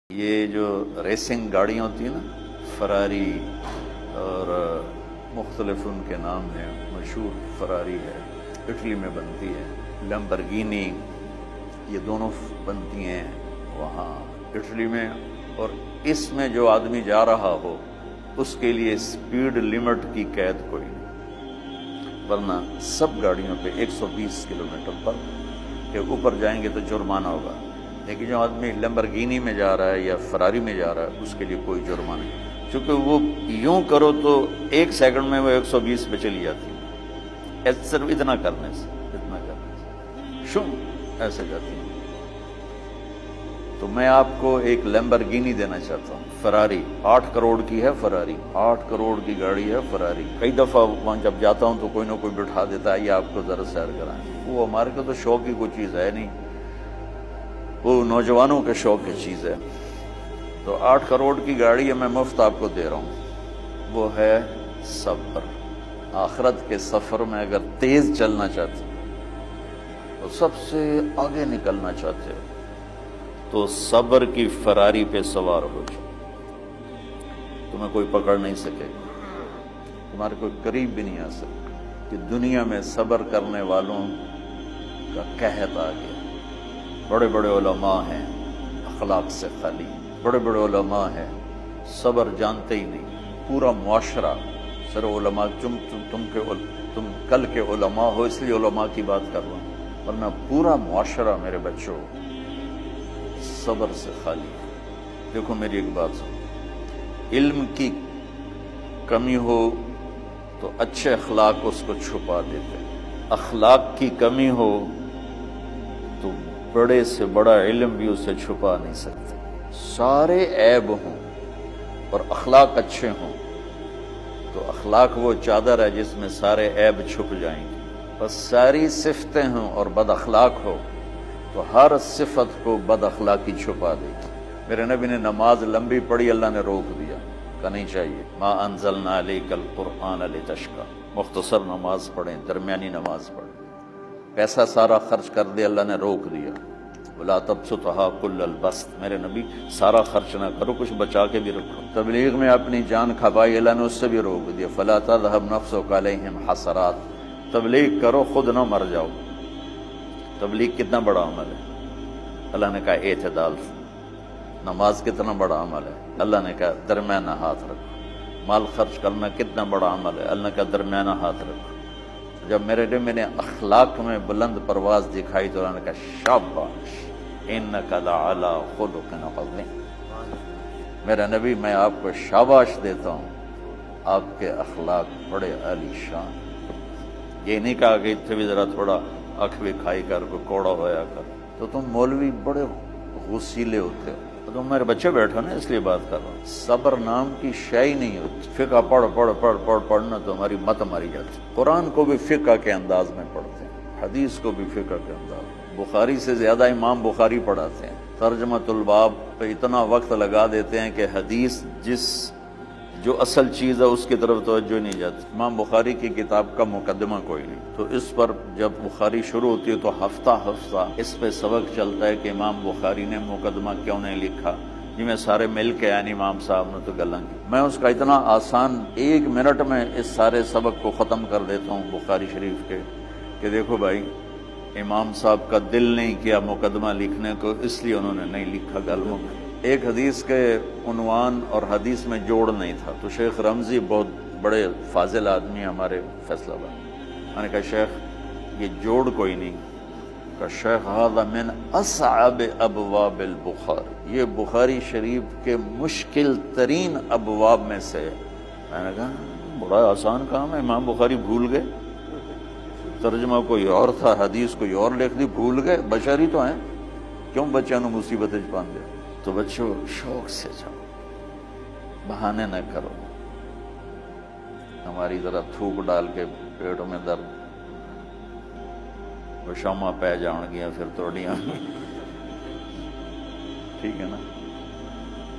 یہ جو ریسنگ گاڑیاں ہوتی ہیں نا، فراری اور مختلف ان کے نام ہیں، مشہور فراری ہے، اٹلی میں بنتی ہے، لمبرگینی، یہ دونوں بنتی ہیں وہاں اٹلی میں۔ اور اس میں جو آدمی جا رہا ہو اس کے لیے سپیڈ لمٹ کی قید کوئی نہیں، ورنہ سب گاڑیوں پہ 120 کلومیٹر پر کہ اوپر جائیں گے تو جرمانہ ہوگا، لیکن جو آدمی لمبرگینی میں جا رہا ہے یا فراری میں جا رہا ہے اس کے لیے کوئی جرمانہ نہیں، چونکہ وہ یوں کرو تو 1 سیکنڈ میں وہ 120 پہ چلی جاتی ہے، صرف اتنا کرنے سے شم ایسے جاتی ہے۔ تو میں آپ کو ایک لمبرگینی دینا چاہتا ہوں، فراری 8 کروڑ کی ہے، فراری 8 کروڑ کی گاڑی ہے فراری۔ کئی دفعہ وہاں جب جاتا ہوں تو کوئی نہ کوئی بٹھا دیتا ہے، یہ آپ کو ذرا سیر کرائیں، وہ ہمارے کو تو شوق کی کوئی چیز ہے نہیں، وہ نوجوانوں کے شوق کی چیز ہے۔ تو 8 کروڑ کی گاڑی میں مفت آپ کو دے رہا ہوں، وہ ہے صبر۔ آخرت کے سفر میں اگر تیز چلنا چاہتے تو سب سے آگے نکلنا چاہتے ہو تو صبر کی فراری پہ سوار ہو جاؤ، تمہیں کوئی پکڑ نہیں سکے گا، تمہارے کوئی قریب بھی نہیں آ سکے کہ دنیا میں صبر کرنے والوں کا قحط آ گیا۔ بڑے بڑے علماء ہیں اخلاق سے خالی، بڑے بڑے علماء ہیں صبر جانتے ہی نہیں، پورا معاشرہ سر علماء، تم کل کے علماء ہو اس لیے علماء کی بات کر رہا ہوں، ورنہ پورا معاشرہ میرے بچوں صبر سے خالی ہے۔ دیکھو میری ایک بات سنو، علم کی کمی ہو تو اچھے اخلاق اس کو چھپا دیتے، اخلاق کی کمی ہو تو بڑے سے بڑا علم بھی اسے چھپا نہیں سکتے۔ سارے عیب ہوں اور اخلاق اچھے ہوں تو اخلاق وہ چادر ہے جس میں سارے عیب چھپ جائیں گے، بس ساری صفتیں ہوں اور بد اخلاق ہو تو ہر صفت کو بد اخلاقی چھپا دے گی۔ میرے نبی نے نماز لمبی پڑھی، اللہ نے روک دیا، کہ نہیں چاہیے، ما انزلنا علیک القرآن لتشقی، مختصر نماز پڑھیں، درمیانی نماز پڑھیں۔ پیسہ سارا خرچ کر دے، اللہ نے روک دیا، ولا تبسطها کل البسط، میرے نبی سارا خرچ نہ کرو، کچھ بچا کے بھی رکھو۔ تبلیغ میں اپنی جان کھپائی، اللہ نے اس سے بھی روک دیا، فلا تذهب نفسك علیہم حسرات، تبلیغ کرو خود نہ مر جاؤ۔ تبلیغ کتنا بڑا عمل ہے، اللہ نے کہا اعتدال۔ نماز کتنا بڑا عمل ہے، اللہ نے کہا درمیانہ ہاتھ رکھو۔ مال خرچ کرنا کتنا بڑا عمل ہے، اللہ نے کہا درمیانہ ہاتھ رکھو۔ جب میرے نے اخلاق میں بلند پرواز دکھائی تو اللہ نے کہا شاباش انک لعلی خلق عظیم، میرا نبی میں آپ کو شاباش دیتا ہوں، آپ کے اخلاق بڑے عالی شان۔ یہ نہیں کہا کہ اتنے بھی ذرا تھوڑا آنکھ بھی کھائی کر کو کوڑا ہویا کر، تو تم مولوی بڑے غسیلے ہوتے ہو، تو تم میرے بچے بیٹھو نا اس لیے بات کر رہا ہوں۔ صبر نام کی شے ہی نہیں ہوتی، فقہ پڑھنا تو ہماری مت ماری جاتی۔ قرآن کو بھی فقہ کے انداز میں پڑھتے ہیں، حدیث کو بھی فقہ کے انداز میں، بخاری سے زیادہ امام بخاری پڑھاتے ہیں، ترجمۃ الباب پہ اتنا وقت لگا دیتے ہیں کہ حدیث جو اصل چیز ہے اس کی طرف توجہ نہیں جاتی۔ امام بخاری کی کتاب کا مقدمہ کوئی نہیں، تو اس پر جب بخاری شروع ہوتی ہے تو ہفتہ اس پہ سبق چلتا ہے کہ امام بخاری نے مقدمہ کیوں نہیں لکھا، جی میں سارے مل کے یعنی امام صاحب نے تو گلاں کی، میں اس کا اتنا آسان 1 منٹ میں اس سارے سبق کو ختم کر دیتا ہوں بخاری شریف کے، کہ دیکھو بھائی امام صاحب کا دل نہیں کیا مقدمہ لکھنے کو، اس لیے انہوں نے نہیں لکھا گلموں میں۔ ایک حدیث کے عنوان اور حدیث میں جوڑ نہیں تھا، تو شیخ رمزی بہت بڑے فاضل آدمی ہمارے فیصلہ آباد، میں نے کہا شیخ یہ جوڑ کوئی نہیں، کہ شیخ ھذا من اصعب ابواب البخاری، یہ بخاری شریف کے مشکل ترین ابواب میں سے ہے۔ میں نے کہا بڑا آسان کام ہے، امام بخاری بھول گئے، ترجمہ کوئی اور تھا، حدیث کوئی اور لکھ دی، بھول گئے، بشر ہی تو ہیں، کیوں بچوں نے مصیبت پان دے۔ تو بچوں شوق سے جاؤ، بہانے نہ کرو، ہماری ذرا تھوک ڈال کے پیٹ میں درد، وہ شامہ پہ جان گیا پھر توڑیاں، ٹھیک ہے نا،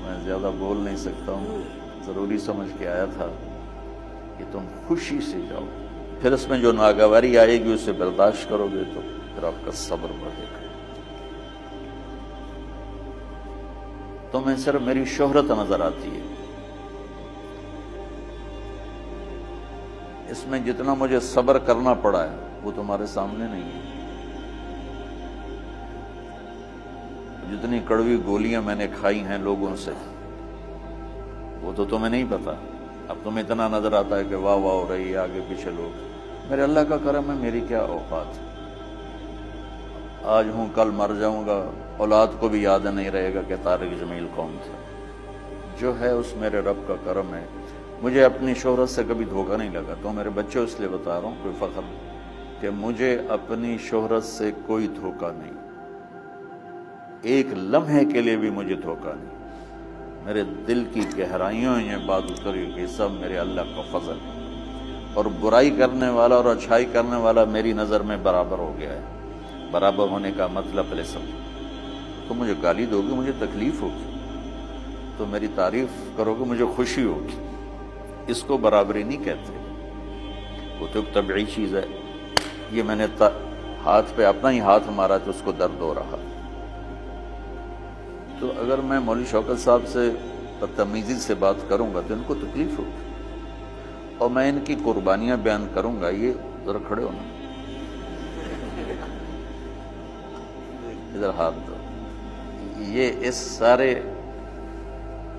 میں زیادہ بول نہیں سکتا ہوں، ضروری سمجھ کے آیا تھا کہ تم خوشی سے جاؤ، پھر اس میں جو ناگواری آئے گی اسے برداشت کرو گے تو پھر آپ کا صبر بڑھے گا۔ تمہیں صرف میری شہرت نظر آتی ہے. اس میں جتنا مجھے صبر کرنا پڑا ہے وہ تمہارے سامنے نہیں ہے. جتنی کڑوی گولیاں میں نے کھائی ہیں لوگوں سے وہ تو تمہیں نہیں پتا. اب تمہیں اتنا نظر آتا ہے کہ واہ واہ ہو رہی ہے آگے پیچھے لوگ. میرے اللہ کا کرم ہے، میری کیا اوقات. آج ہوں کل مر جاؤں گا، اولاد کو بھی یاد نہیں رہے گا کہ طارق جمیل کون تھا. جو ہے اس میرے رب کا کرم ہے. مجھے اپنی شہرت سے کبھی دھوکہ نہیں لگا. تو میرے بچے اس لیے بتا رہا ہوں، کوئی فخر نہیں، کہ مجھے اپنی شہرت سے کوئی دھوکہ نہیں. ایک لمحے کے لیے بھی مجھے دھوکہ نہیں. میرے دل کی گہرائیوں یہ بات اتری کہ سب میرے اللہ کا فضل ہے. اور برائی کرنے والا اور اچھائی کرنے والا میری نظر میں برابر ہو گیا ہے. برابر ہونے کا مطلب پہلے سمجھو. تو مجھے گالی دو گے، مجھے تکلیف ہوگی، تو میری تعریف کرو گے، مجھے خوشی ہوگی. اس کو برابری نہیں کہتے، وہ تو ایک طبعی چیز ہے. یہ میں نے ہاتھ پہ اپنا ہی ہاتھ مارا تو اس کو درد ہو رہا. تو اگر میں مولوی شوکت صاحب سے بدتمیزی سے بات کروں گا تو ان کو تکلیف ہوگی، اور میں ان کی قربانیاں بیان کروں گا. یہ ذرا کھڑے ہونا، ادھر ہاتھ دو. یہ اس سارے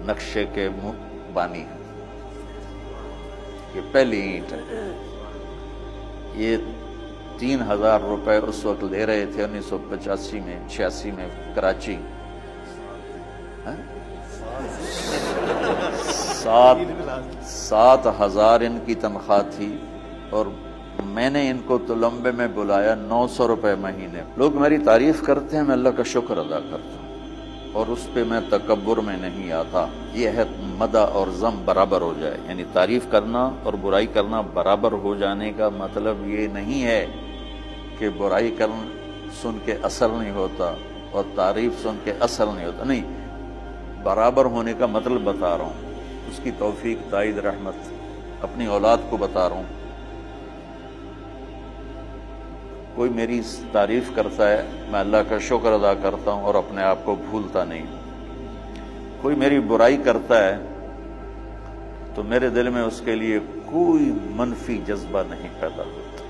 نقشے کے بانی ہیں. یہ پہلی اینٹ ہے. یہ 3000 روپے اس وقت لے رہے تھے 1985 میں 86 میں کراچی. 7,000 ان کی تنخواہ تھی، اور میں نے ان کو تلمبے میں بلایا 900 روپے مہینے. لوگ میری تعریف کرتے ہیں، میں اللہ کا شکر ادا کرتا ہوں، اور اس پہ میں تکبر میں نہیں آتا. یہ ہے مدح اور ذم برابر ہو جائے. یعنی تعریف کرنا اور برائی کرنا برابر ہو جانے کا مطلب یہ نہیں ہے کہ برائی سن کے اثر نہیں ہوتا اور تعریف سن کے اثر نہیں ہوتا. نہیں، برابر ہونے کا مطلب بتا رہا ہوں. اس کی توفیق، تائید، رحمت اپنی اولاد کو بتا رہا ہوں. کوئی میری تعریف کرتا ہے، میں اللہ کا شکر ادا کرتا ہوں اور اپنے آپ کو بھولتا نہیں. کوئی میری برائی کرتا ہے تو میرے دل میں اس کے لیے کوئی منفی جذبہ نہیں پیدا ہوتا.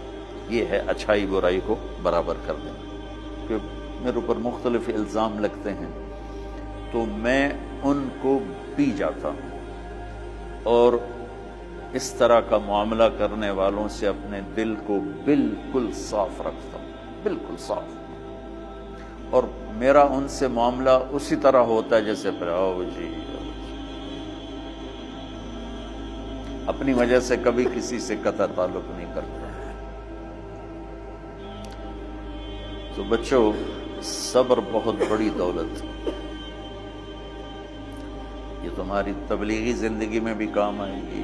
یہ ہے اچھائی برائی کو برابر کر دینا. کہ میرے اوپر مختلف الزام لگتے ہیں تو میں ان کو پی جاتا ہوں، اور اس طرح کا معاملہ کرنے والوں سے اپنے دل کو بالکل صاف رکھتا ہوں، بالکل صاف. اور میرا ان سے معاملہ اسی طرح ہوتا ہے جیسے آؤ جی. اپنی وجہ سے کبھی کسی سے قطع تعلق نہیں کرتا. تو بچوں، صبر بہت بڑی دولت. یہ تمہاری تبلیغی زندگی میں بھی کام آئے گی،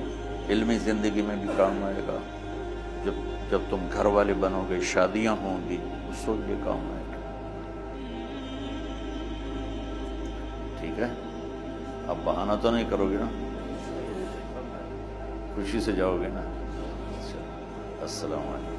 علمی زندگی میں بھی کام آئے گا. جب تم گھر والے بنو گے، شادیاں ہوں گی، اس وقت بھی کام آئے گا. ٹھیک ہے؟ اب بہانہ تو نہیں کرو گے نا؟ خوشی سے جاؤ گے نا؟ السلام علیکم.